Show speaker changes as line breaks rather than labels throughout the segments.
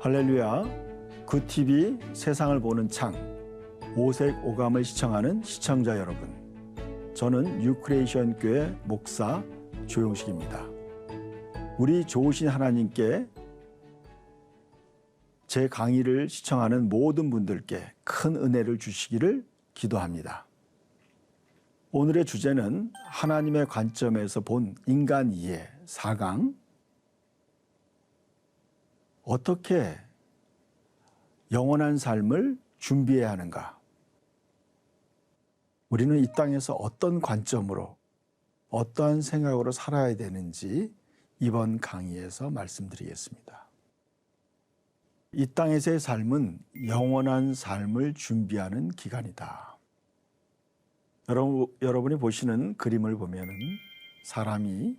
할렐루야, 굿TV 세상을 보는 창, 오색 오감을 시청하는 시청자 여러분, 저는 뉴크리에이션 교회 목사 조용식입니다. 우리 좋으신 하나님께 제 강의를 시청하는 모든 분들께 큰 은혜를 주시기를 기도합니다. 오늘의 주제는 하나님의 관점에서 본 인간 이해 4강, 어떻게 영원한 삶을 준비해야 하는가? 우리는 이 땅에서 어떤 관점으로, 어떠한 생각으로 살아야 되는지 이번 강의에서 말씀드리겠습니다. 이 땅에서의 삶은 영원한 삶을 준비하는 기간이다. 여러분이 보시는 그림을 보면은 사람이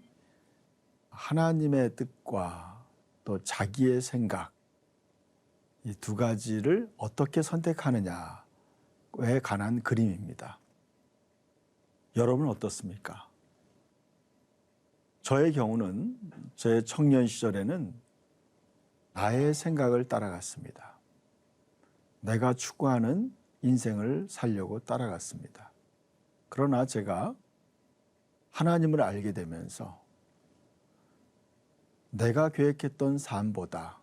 하나님의 뜻과 또 자기의 생각, 이 두 가지를 어떻게 선택하느냐에 관한 그림입니다. 여러분은 어떻습니까? 저의 경우는 제 청년 시절에는 나의 생각을 따라갔습니다. 내가 추구하는 인생을 살려고 따라갔습니다. 그러나 제가 하나님을 알게 되면서 내가 계획했던 삶보다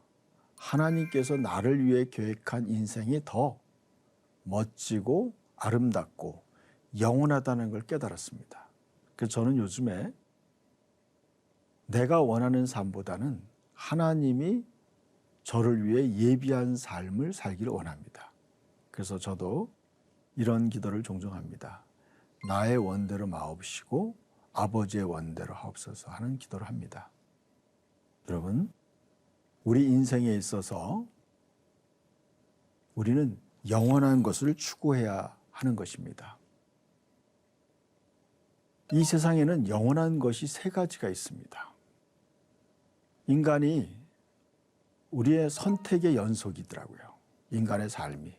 하나님께서 나를 위해 계획한 인생이 더 멋지고 아름답고 영원하다는 걸 깨달았습니다. 그래서 저는 요즘에 내가 원하는 삶보다는 하나님이 저를 위해 예비한 삶을 살기를 원합니다. 그래서 저도 이런 기도를 종종 합니다. 나의 원대로 마옵시고 아버지의 원대로 하옵소서 하는 기도를 합니다. 여러분, 우리 인생에 있어서 우리는 영원한 것을 추구해야 하는 것입니다. 이 세상에는 영원한 것이 세 가지가 있습니다. 인간이 우리의 선택의 연속이더라고요. 인간의 삶이.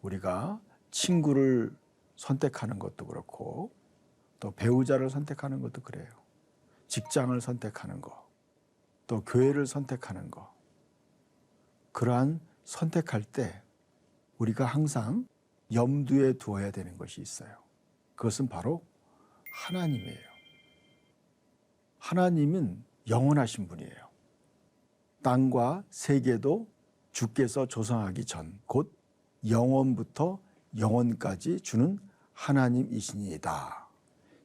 우리가 친구를 선택하는 것도 그렇고 또 배우자를 선택하는 것도 그래요. 직장을 선택하는 것. 또 교회를 선택하는 것. 그러한 선택할 때 우리가 항상 염두에 두어야 되는 것이 있어요. 그것은 바로 하나님이에요. 하나님은 영원하신 분이에요. 땅과 세계도 주께서 조성하기 전, 곧 영원부터 영원까지 주는 하나님이시니이다.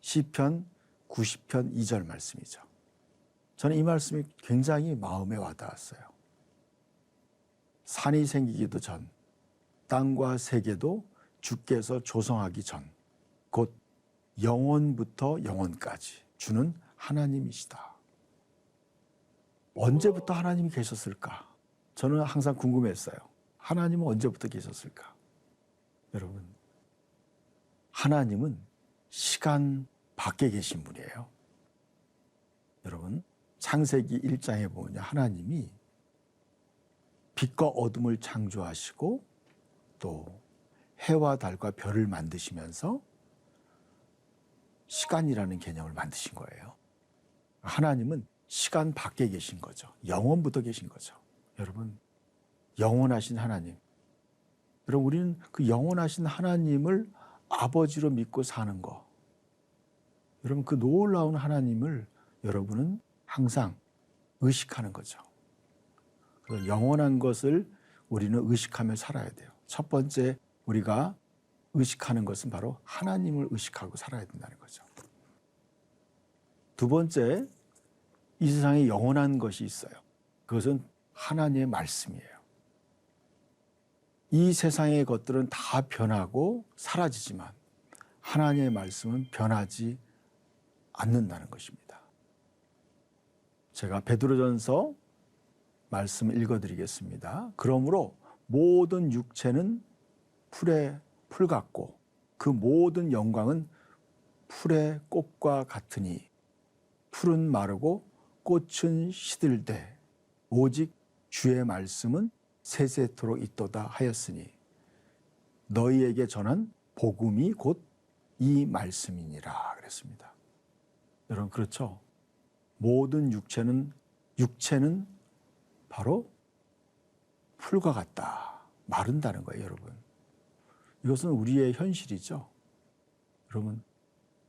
시편 90편 2절 말씀이죠. 저는 이 말씀이 굉장히 마음에 와닿았어요. 산이 생기기도 전, 땅과 세계도 주께서 조성하기 전, 곧 영원부터 영원까지 주는 하나님이시다. 언제부터 하나님이 계셨을까? 저는 항상 궁금했어요. 하나님은 언제부터 계셨을까? 여러분, 하나님은 시간 밖에 계신 분이에요. 여러분, 창세기 1장에 보면 하나님이 빛과 어둠을 창조하시고 또 해와 달과 별을 만드시면서 시간이라는 개념을 만드신 거예요. 하나님은 시간 밖에 계신 거죠. 영원부터 계신 거죠. 여러분, 영원하신 하나님. 여러분, 우리는 그 영원하신 하나님을 아버지로 믿고 사는 거. 여러분, 그 놀라운 하나님을 여러분은 항상 의식하는 거죠. 영원한 것을 우리는 의식하며 살아야 돼요. 첫 번째 우리가 의식하는 것은 바로 하나님을 의식하고 살아야 된다는 거죠. 두 번째, 이 세상에 영원한 것이 있어요. 그것은 하나님의 말씀이에요. 이 세상의 것들은 다 변하고 사라지지만 하나님의 말씀은 변하지 않는다는 것입니다. 제가 베드로전서 말씀을 읽어드리겠습니다. 그러므로 모든 육체는 풀의 풀 같고 그 모든 영광은 풀의 꽃과 같으니 풀은 마르고 꽃은 시들되 오직 주의 말씀은 세세토록 있도다 하였으니 너희에게 전한 복음이 곧 이 말씀이니라 그랬습니다. 여러분, 그렇죠? 모든 육체는 바로 풀과 같다. 마른다는 거예요, 여러분. 이것은 우리의 현실이죠. 여러분,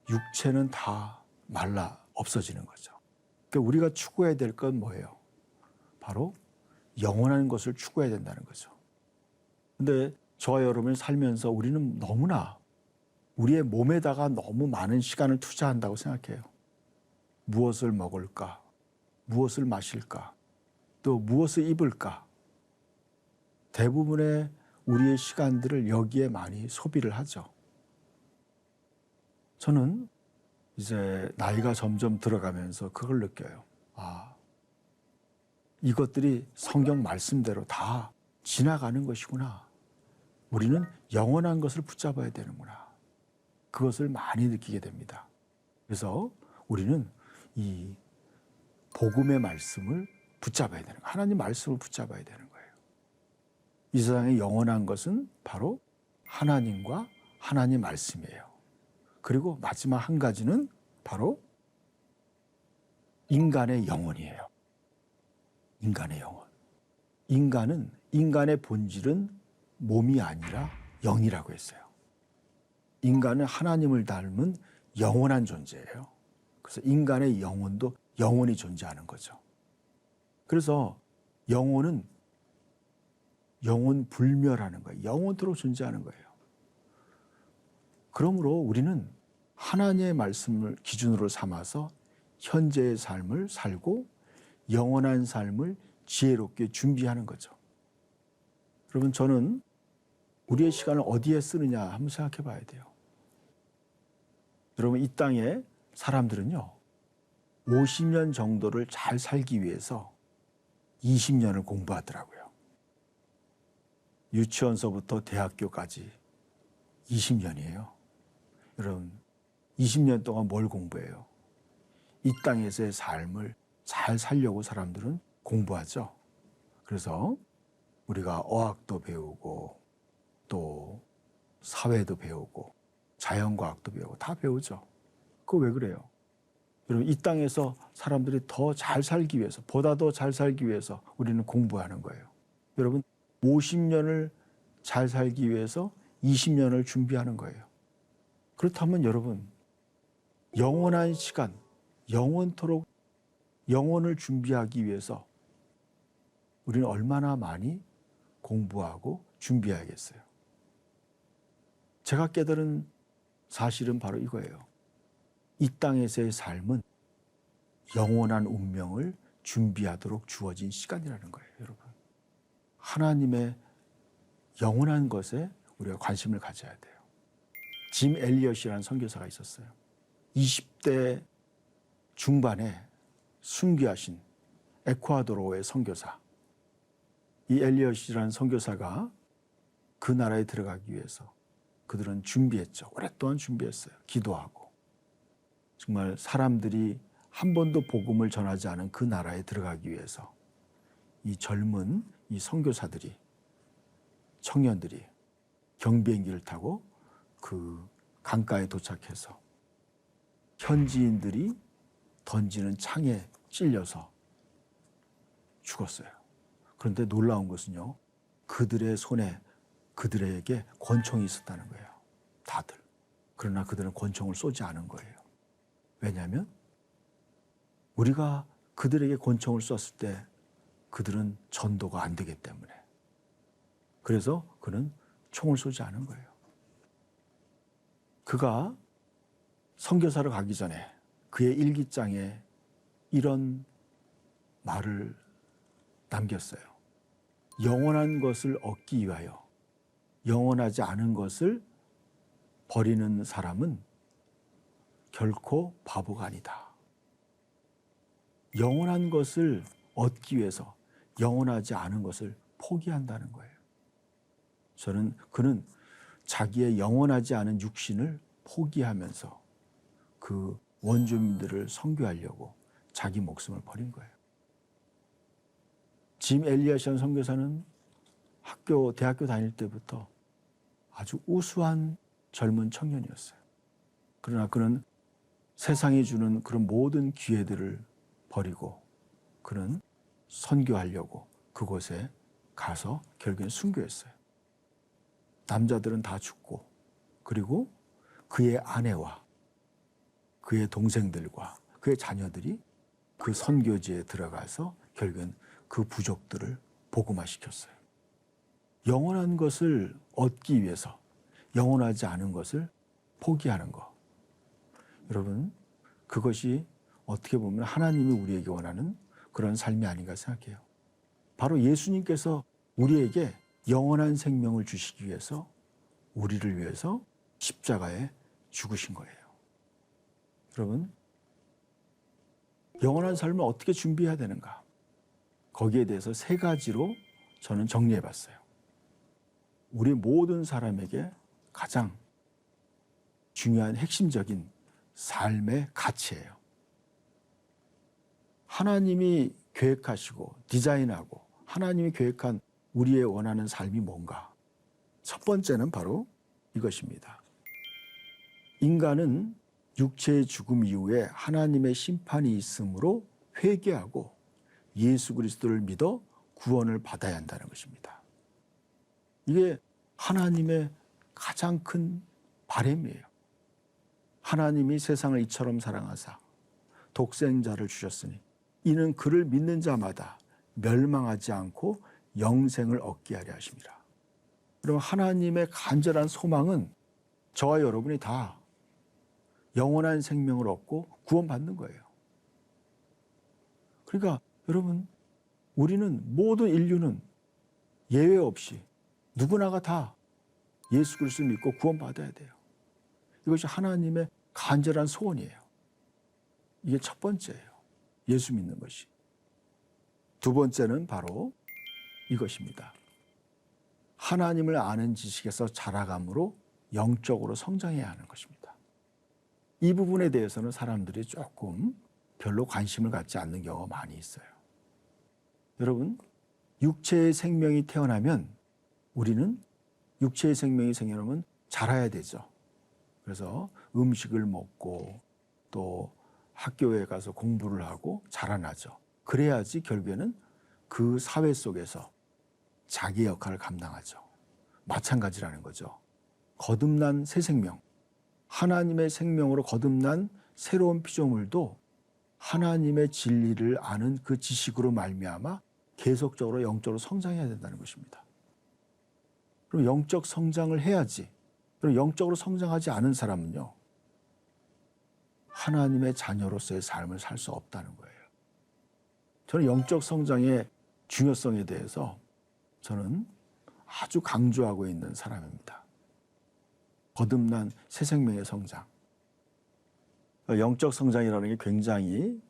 육체는 다 말라 없어지는 거죠. 그러니까 우리가 추구해야 될 건 뭐예요? 바로 영원한 것을 추구해야 된다는 거죠. 근데 저와 여러분이 살면서 우리는 너무나 우리의 몸에다가 너무 많은 시간을 투자한다고 생각해요. 무엇을 먹을까? 무엇을 마실까? 또 무엇을 입을까? 대부분의 우리의 시간들을 여기에 많이 소비를 하죠. 저는 이제 나이가 점점 들어가면서 그걸 느껴요. 이것들이 성경 말씀대로 다 지나가는 것이구나. 우리는 영원한 것을 붙잡아야 되는구나. 그것을 많이 느끼게 됩니다. 그래서 우리는 이 복음의 말씀을 붙잡아야 되는 거예요. 하나님 말씀을 붙잡아야 되는 거예요. 이 세상에 영원한 것은 바로 하나님과 하나님 말씀이에요. 그리고 마지막 한 가지는 바로 인간의 영혼이에요. 인간의 영혼. 인간의 본질은 몸이 아니라 영이라고 했어요. 인간은 하나님을 닮은 영원한 존재예요. 그래서 인간의 영혼도 영원히 존재하는 거죠. 그래서 영혼은 영혼 불멸하는 거예요. 영원토록 존재하는 거예요. 그러므로 우리는 하나님의 말씀을 기준으로 삼아서 현재의 삶을 살고 영원한 삶을 지혜롭게 준비하는 거죠. 여러분, 저는 우리의 시간을 어디에 쓰느냐 한번 생각해 봐야 돼요. 여러분, 이 땅에 사람들은요, 50년 정도를 잘 살기 위해서 20년을 공부하더라고요. 유치원서부터 대학교까지 20년이에요. 여러분, 20년 동안 뭘 공부해요? 이 땅에서의 삶을 잘 살려고 사람들은 공부하죠. 그래서 우리가 어학도 배우고 또 사회도 배우고 자연과학도 배우고 다 배우죠. 그거 왜 그래요? 여러분, 이 땅에서 사람들이 더 잘 살기 위해서, 보다 더 잘 살기 위해서 우리는 공부하는 거예요. 여러분, 50년을 잘 살기 위해서 20년을 준비하는 거예요. 그렇다면 여러분, 영원한 시간, 영원토록 영혼을 준비하기 위해서 우리는 얼마나 많이 공부하고 준비해야겠어요. 제가 깨달은 사실은 바로 이거예요. 이 땅에서의 삶은 영원한 운명을 준비하도록 주어진 시간이라는 거예요, 여러분. 하나님의 영원한 것에 우리가 관심을 가져야 돼요. 짐 엘리엇이라는 선교사가 있었어요. 20대 중반에 순교하신 에콰도르의 선교사. 이 엘리엇이라는 선교사가 그 나라에 들어가기 위해서 그들은 준비했죠. 오랫동안 준비했어요. 기도하고. 정말 사람들이 한 번도 복음을 전하지 않은 그 나라에 들어가기 위해서 이 젊은 이 선교사들이, 청년들이 경비행기를 타고 그 강가에 도착해서 현지인들이 던지는 창에 찔려서 죽었어요. 그런데 놀라운 것은요, 그들의 손에 그들에게 권총이 있었다는 거예요. 다들. 그러나 그들은 권총을 쏘지 않은 거예요. 왜냐하면 우리가 그들에게 권총을 쐈을 때 그들은 전도가 안 되기 때문에. 그래서 그는 총을 쏘지 않은 거예요. 그가 선교사로 가기 전에 그의 일기장에 이런 말을 남겼어요. 영원한 것을 얻기 위하여 영원하지 않은 것을 버리는 사람은 결코 바보가 아니다. 영원한 것을 얻기 위해서 영원하지 않은 것을 포기한다는 거예요. 그는 자기의 영원하지 않은 육신을 포기하면서 그 원주민들을 선교하려고 자기 목숨을 버린 거예요. 짐 엘리엇이라는 선교사는 대학교 다닐 때부터 아주 우수한 젊은 청년이었어요. 그러나 그는 세상이 주는 그런 모든 기회들을 버리고 그는 선교하려고 그곳에 가서 결국엔 순교했어요. 남자들은 다 죽고 그리고 그의 아내와 그의 동생들과 그의 자녀들이 그 선교지에 들어가서 결국엔 그 부족들을 복음화시켰어요. 영원한 것을 얻기 위해서 영원하지 않은 것을 포기하는 것. 여러분, 그것이 어떻게 보면 하나님이 우리에게 원하는 그런 삶이 아닌가 생각해요. 바로 예수님께서 우리에게 영원한 생명을 주시기 위해서 우리를 위해서 십자가에 죽으신 거예요. 여러분, 영원한 삶을 어떻게 준비해야 되는가? 거기에 대해서 세 가지로 저는 정리해 봤어요. 우리 모든 사람에게 가장 중요한 핵심적인 삶의 가치예요. 하나님이 계획하시고 디자인하고 하나님이 계획한 우리의 원하는 삶이 뭔가? 첫 번째는 바로 이것입니다. 인간은 육체의 죽음 이후에 하나님의 심판이 있으므로 회개하고 예수 그리스도를 믿어 구원을 받아야 한다는 것입니다. 이게 하나님의 가장 큰 바람이에요. 하나님이 세상을 이처럼 사랑하사 독생자를 주셨으니 이는 그를 믿는 자마다 멸망하지 않고 영생을 얻게 하려 하심이라. 그럼 하나님의 간절한 소망은 저와 여러분이 다 영원한 생명을 얻고 구원받는 거예요. 그러니까 여러분, 우리는 모든 인류는 예외 없이 누구나가 다 예수 그리스도를 믿고 구원받아야 돼요. 이것이 하나님의 간절한 소원이에요. 이게 첫 번째예요. 예수 믿는 것이. 두 번째는 바로 이것입니다. 하나님을 아는 지식에서 자라감으로 영적으로 성장해야 하는 것입니다. 이 부분에 대해서는 사람들이 조금 별로 관심을 갖지 않는 경우가 많이 있어요. 여러분, 육체의 생명이 태어나면 우리는 육체의 생명이 생겨나면 자라야 되죠. 그래서 음식을 먹고 또 학교에 가서 공부를 하고 자라나죠. 그래야지 결국에는 그 사회 속에서 자기 역할을 감당하죠. 마찬가지라는 거죠. 거듭난 새 생명, 하나님의 생명으로 거듭난 새로운 피조물도 하나님의 진리를 아는 그 지식으로 말미암아 계속적으로 영적으로 성장해야 된다는 것입니다. 그럼 영적 성장을 해야지. 그럼 영적으로 성장하지 않은 사람은요, 하나님의 자녀로서의 삶을 살 수 없다는 거예요. 저는 영적 성장의 중요성에 대해서 저는 아주 강조하고 있는 사람입니다. 거듭난 새 생명의 성장. 영적 성장이라는 게 굉장히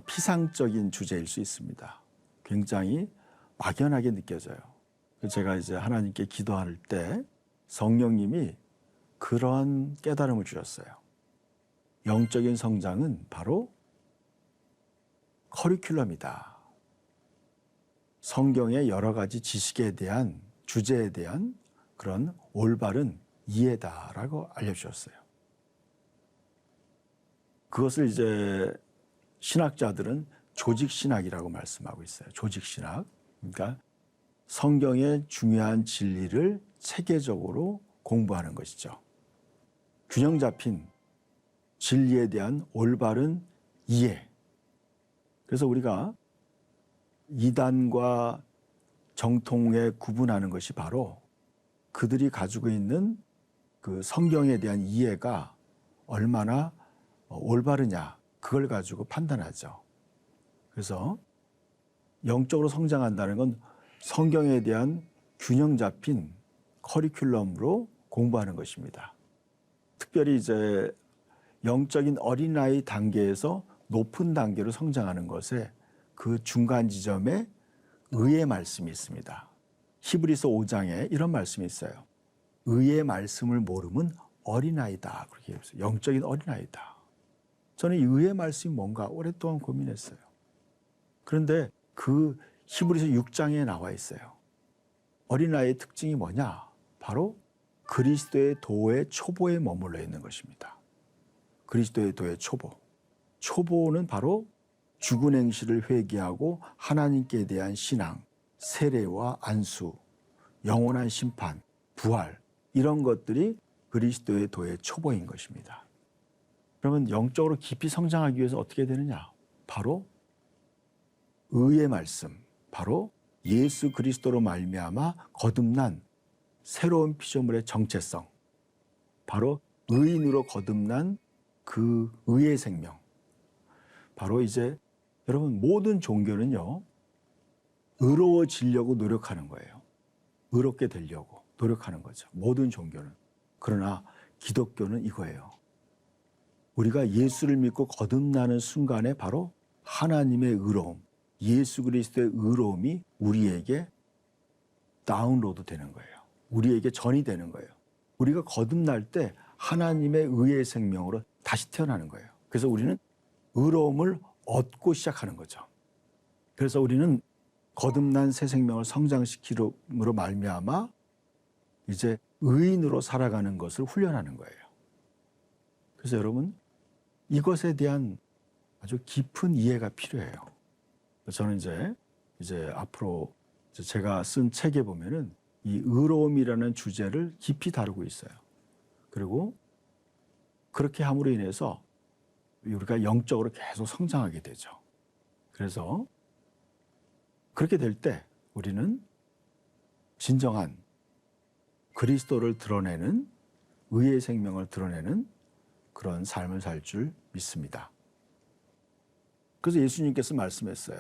피상적인 주제일 수 있습니다. 굉장히 막연하게 느껴져요. 제가 이제 하나님께 기도할 때 성령님이 그런 깨달음을 주셨어요. 영적인 성장은 바로 커리큘럼이다. 성경의 여러 가지 지식에 대한 주제에 대한 그런 올바른 이해다라고 알려주셨어요. 그것을 이제 신학자들은 조직신학이라고 말씀하고 있어요. 조직신학. 그러니까 성경의 중요한 진리를 체계적으로 공부하는 것이죠. 균형 잡힌 진리에 대한 올바른 이해. 그래서 우리가 이단과 정통에 구분하는 것이 바로 그들이 가지고 있는 그 성경에 대한 이해가 얼마나 올바르냐, 그걸 가지고 판단하죠. 그래서 영적으로 성장한다는 건 성경에 대한 균형 잡힌 커리큘럼으로 공부하는 것입니다. 특별히 이제 영적인 어린아이 단계에서 높은 단계로 성장하는 것에 그 중간 지점에 의의 말씀이 있습니다. 히브리서 5장에 이런 말씀이 있어요. 의의 말씀을 모르면 어린아이다. 그렇게 얘기했어요. 영적인 어린아이다. 저는 이 의의 말씀이 뭔가 오랫동안 고민했어요. 그런데 그 히브리서 6장에 나와 있어요. 어린아이의 특징이 뭐냐? 바로 그리스도의 도의 초보에 머물러 있는 것입니다. 그리스도의 도의 초보. 초보는 바로 죽은 행실을 회개하고 하나님께 대한 신앙, 세례와 안수, 영원한 심판, 부활 이런 것들이 그리스도의 도의 초보인 것입니다. 그러면 영적으로 깊이 성장하기 위해서 어떻게 되느냐? 바로 의의 말씀, 바로 예수 그리스도로 말미암아 거듭난 새로운 피조물의 정체성, 바로 의인으로 거듭난 그 의의 생명. 바로 이제 여러분 모든 종교는요, 의로워지려고 노력하는 거예요. 의롭게 되려고 노력하는 거죠. 모든 종교는. 그러나 기독교는 이거예요. 우리가 예수를 믿고 거듭나는 순간에 바로 하나님의 의로움, 예수 그리스도의 의로움이 우리에게 다운로드 되는 거예요. 우리에게 전이 되는 거예요. 우리가 거듭날 때 하나님의 의의 생명으로 다시 태어나는 거예요. 그래서 우리는 의로움을 얻고 시작하는 거죠. 그래서 우리는 거듭난 새 생명을 성장시키므로 말미암아 이제 의인으로 살아가는 것을 훈련하는 거예요. 그래서 여러분 이것에 대한 아주 깊은 이해가 필요해요. 저는 이제 앞으로 제가 쓴 책에 보면은 이 의로움이라는 주제를 깊이 다루고 있어요. 그리고 그렇게 함으로 인해서 우리가 영적으로 계속 성장하게 되죠. 그래서 그렇게 될 때 우리는 진정한 그리스도를 드러내는 의의 생명을 드러내는 그런 삶을 살 줄 믿습니다. 그래서 예수님께서 말씀했어요.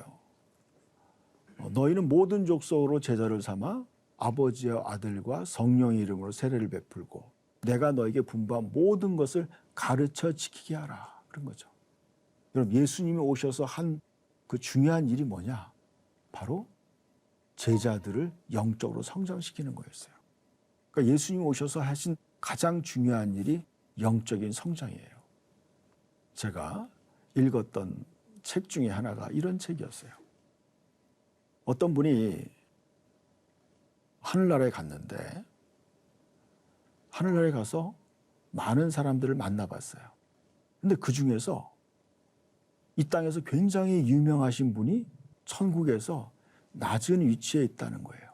너희는 모든 족속으로 제자를 삼아 아버지와 아들과 성령의 이름으로 세례를 베풀고 내가 너에게 분부한 모든 것을 가르쳐 지키게 하라. 그런 거죠. 여러분 예수님이 오셔서 한 그 중요한 일이 뭐냐? 바로 제자들을 영적으로 성장시키는 거였어요. 그러니까 예수님이 오셔서 하신 가장 중요한 일이 영적인 성장이에요. 제가 읽었던 책 중에 하나가 이런 책이었어요. 어떤 분이 하늘나라에 갔는데 하늘나라에 가서 많은 사람들을 만나봤어요. 근데 그 중에서 이 땅에서 굉장히 유명하신 분이 천국에서 낮은 위치에 있다는 거예요.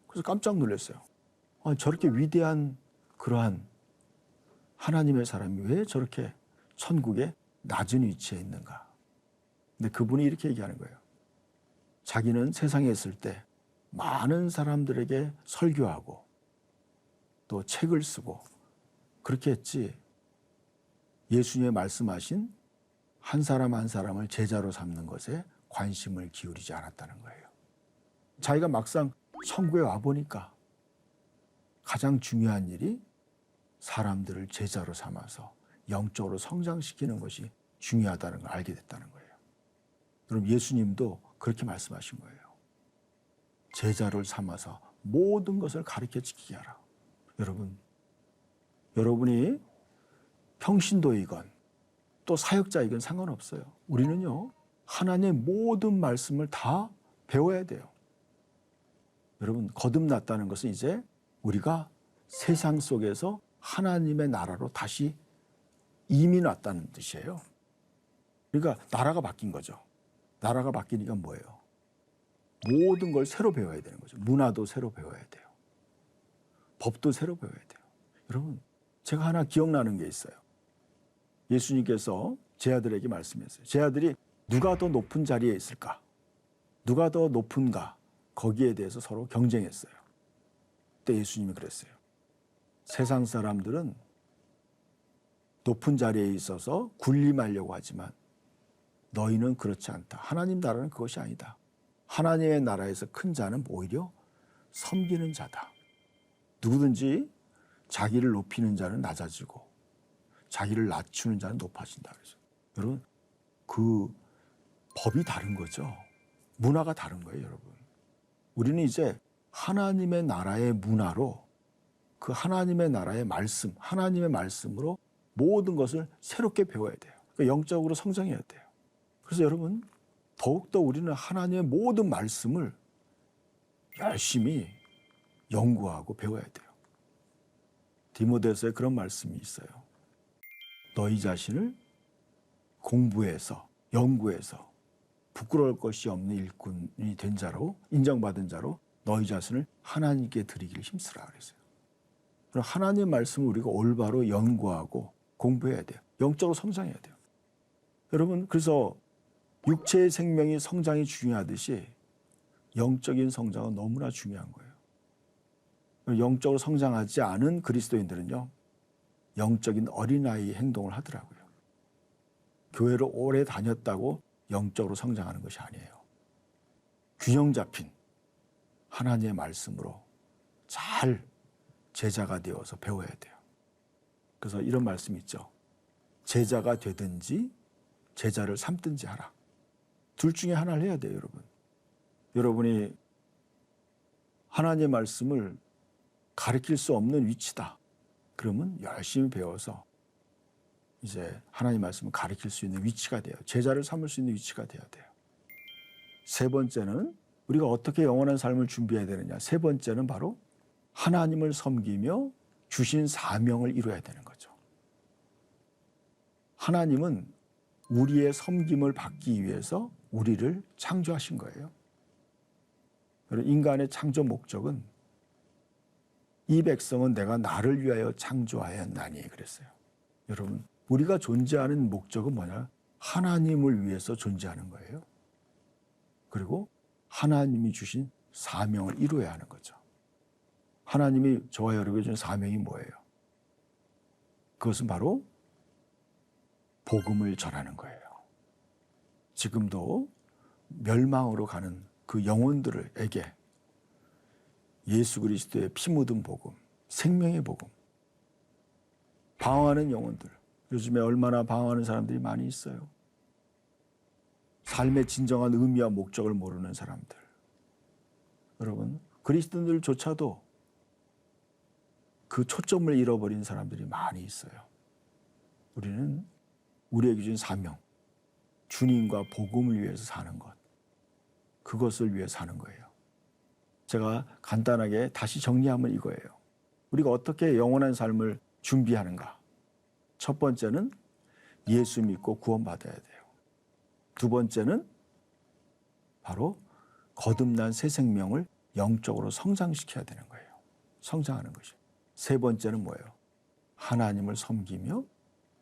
그래서 깜짝 놀랐어요. 저렇게 위대한 그러한 하나님의 사람이 왜 저렇게 천국에 낮은 위치에 있는가? 근데 그분이 이렇게 얘기하는 거예요. 자기는 세상에 있을 때 많은 사람들에게 설교하고 또 책을 쓰고 그렇게 했지 예수님의 말씀하신 한 사람 한 사람을 제자로 삼는 것에 관심을 기울이지 않았다는 거예요. 자기가 막상 천국에 와보니까 가장 중요한 일이 사람들을 제자로 삼아서 영적으로 성장시키는 것이 중요하다는 걸 알게 됐다는 거예요. 그럼 예수님도 그렇게 말씀하신 거예요. 제자를 삼아서 모든 것을 가르쳐 지키게 하라. 여러분이 평신도이건 또 사역자이건 상관없어요. 우리는요, 하나님의 모든 말씀을 다 배워야 돼요. 여러분, 거듭났다는 것은 이제 우리가 세상 속에서 하나님의 나라로 다시 이민 왔다는 뜻이에요. 그러니까 나라가 바뀐 거죠. 나라가 바뀌니까 뭐예요? 모든 걸 새로 배워야 되는 거죠. 문화도 새로 배워야 돼요. 법도 새로 배워야 돼요. 여러분, 제가 하나 기억나는 게 있어요. 예수님께서 제 아들에게 말씀했어요. 제 아들이 누가 더 높은 자리에 있을까? 누가 더 높은가? 거기에 대해서 서로 경쟁했어요. 그때 예수님이 그랬어요. 세상 사람들은 높은 자리에 있어서 군림하려고 하지만 너희는 그렇지 않다. 하나님 나라는 그것이 아니다. 하나님의 나라에서 큰 자는 오히려 섬기는 자다. 누구든지 자기를 높이는 자는 낮아지고 자기를 낮추는 자는 높아진다. 그래서 여러분 그 법이 다른 거죠. 문화가 다른 거예요, 여러분. 우리는 이제 하나님의 나라의 문화로 그 하나님의 나라의 말씀, 하나님의 말씀으로 모든 것을 새롭게 배워야 돼요. 그러니까 영적으로 성장해야 돼요. 그래서 여러분 더욱더 우리는 하나님의 모든 말씀을 열심히 연구하고 배워야 돼요. 디모데서에 그런 말씀이 있어요. 너희 자신을 공부해서 연구해서 부끄러울 것이 없는 일꾼이 된 자로 인정받은 자로 너희 자신을 하나님께 드리기를 힘쓰라 그랬어요. 그럼 하나님의 말씀을 우리가 올바로 연구하고 공부해야 돼요. 영적으로 성장해야 돼요. 여러분, 그래서 육체의 생명이 성장이 중요하듯이 영적인 성장은 너무나 중요한 거예요. 영적으로 성장하지 않은 그리스도인들은요, 영적인 어린아이 행동을 하더라고요. 교회를 오래 다녔다고 영적으로 성장하는 것이 아니에요. 균형 잡힌 하나님의 말씀으로 잘 제자가 되어서 배워야 돼요. 그래서 이런 말씀이 있죠. 제자가 되든지 제자를 삼든지 하라. 둘 중에 하나를 해야 돼요, 여러분. 여러분이 하나님의 말씀을 가르칠 수 없는 위치다. 그러면 열심히 배워서 이제 하나님 말씀을 가르칠 수 있는 위치가 돼요. 제자를 삼을 수 있는 위치가 돼야 돼요. 세 번째는 우리가 어떻게 영원한 삶을 준비해야 되느냐. 세 번째는 바로 하나님을 섬기며 주신 사명을 이루어야 되는 거죠. 하나님은 우리의 섬김을 받기 위해서 우리를 창조하신 거예요. 인간의 창조 목적은 이 백성은 내가 나를 위하여 창조하였나니 그랬어요. 여러분, 우리가 존재하는 목적은 뭐냐? 하나님을 위해서 존재하는 거예요. 그리고 하나님이 주신 사명을 이루어야 하는 거죠. 하나님이 저와 여러분에게 준 사명이 뭐예요? 그것은 바로 복음을 전하는 거예요. 지금도 멸망으로 가는 그 영혼들에게 예수 그리스도의 피 묻은 복음, 생명의 복음, 방황하는 영혼들, 요즘에 얼마나 방황하는 사람들이 많이 있어요. 삶의 진정한 의미와 목적을 모르는 사람들. 여러분, 그리스도인들조차도 그 초점을 잃어버린 사람들이 많이 있어요. 우리는 우리에게 준 사명, 주님과 복음을 위해서 사는 것, 그것을 위해 사는 거예요. 제가 간단하게 다시 정리하면 이거예요. 우리가 어떻게 영원한 삶을 준비하는가? 첫 번째는 예수 믿고 구원받아야 돼요. 두 번째는 바로 거듭난 새 생명을 영적으로 성장시켜야 되는 거예요. 성장하는 것이요. 세 번째는 뭐예요? 하나님을 섬기며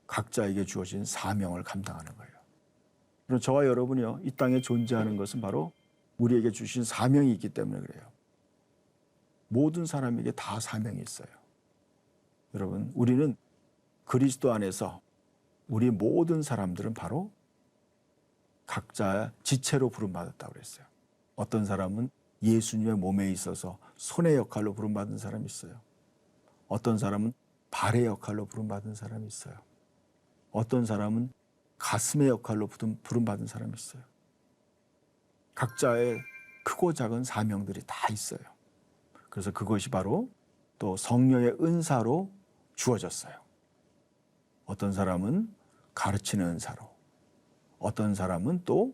각자에게 주어진 사명을 감당하는 거예요. 그럼 저와 여러분이요, 이 땅에 존재하는 것은 바로 우리에게 주신 사명이 있기 때문에 그래요. 모든 사람에게 다 사명이 있어요. 여러분, 우리는 그리스도 안에서 우리 모든 사람들은 바로 각자 지체로 부름받았다고 그랬어요. 어떤 사람은 예수님의 몸에 있어서 손의 역할로 부름받은 사람이 있어요. 어떤 사람은 발의 역할로 부름받은 사람이 있어요. 어떤 사람은 가슴의 역할로 부름받은 사람이 있어요. 각자의 크고 작은 사명들이 다 있어요. 그래서 그것이 바로 또 성령의 은사로 주어졌어요. 어떤 사람은 가르치는 은사로, 어떤 사람은 또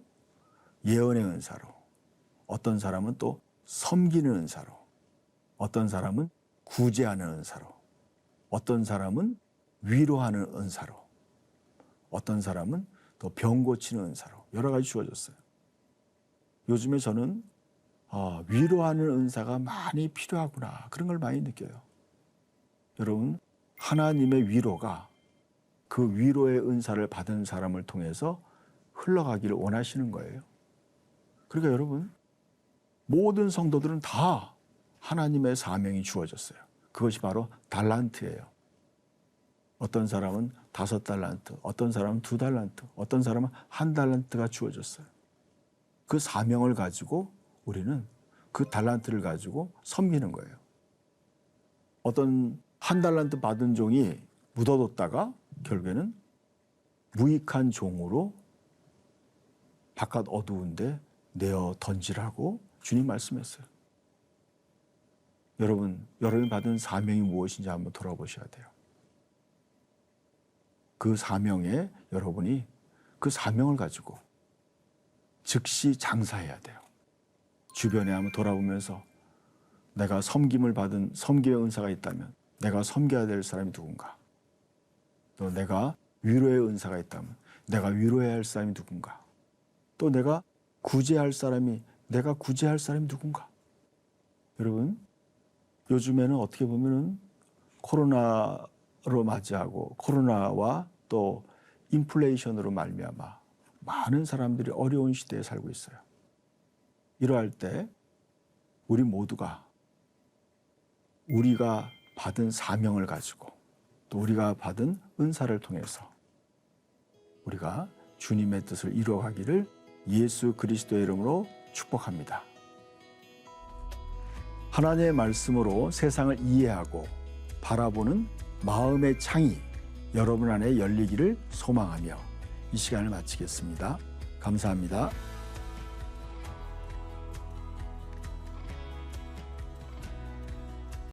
예언의 은사로, 어떤 사람은 또 섬기는 은사로, 어떤 사람은 구제하는 은사로, 어떤 사람은 위로하는 은사로, 어떤 사람은 또 병 고치는 은사로 여러 가지 주어졌어요. 요즘에 저는 위로하는 은사가 많이 필요하구나, 그런 걸 많이 느껴요. 여러분, 하나님의 위로가 그 위로의 은사를 받은 사람을 통해서 흘러가기를 원하시는 거예요. 그러니까 여러분, 모든 성도들은 다 하나님의 사명이 주어졌어요. 그것이 바로 달란트예요. 어떤 사람은 5달란트, 어떤 사람은 2달란트, 어떤 사람은 1달란트가 주어졌어요. 그 사명을 가지고 우리는 그 달란트를 가지고 섬기는 거예요. 어떤 1달란트 받은 종이 묻어뒀다가 결국에는 무익한 종으로 바깥 어두운데 내어 던지라고 주님 말씀했어요. 여러분이 받은 사명이 무엇인지 한번 돌아보셔야 돼요. 그 사명에 여러분이 그 사명을 가지고 즉시 장사해야 돼요. 주변에 한번 돌아보면서 내가 섬김을 받은 섬김의 은사가 있다면 내가 섬겨야 될 사람이 누군가? 또 내가 위로의 은사가 있다면 내가 위로해야 할 사람이 누군가? 또 내가 내가 구제할 사람이 누군가? 여러분, 요즘에는 어떻게 보면은 코로나로 맞이하고 코로나와 또 인플레이션으로 말미암아 많은 사람들이 어려운 시대에 살고 있어요. 이러할 때 우리 모두가 우리가 받은 사명을 가지고 또 우리가 받은 은사를 통해서 우리가 주님의 뜻을 이루어가기를 예수 그리스도의 이름으로 축복합니다. 하나님의 말씀으로 세상을 이해하고 바라보는 마음의 창이 여러분 안에 열리기를 소망하며 이 시간을 마치겠습니다. 감사합니다.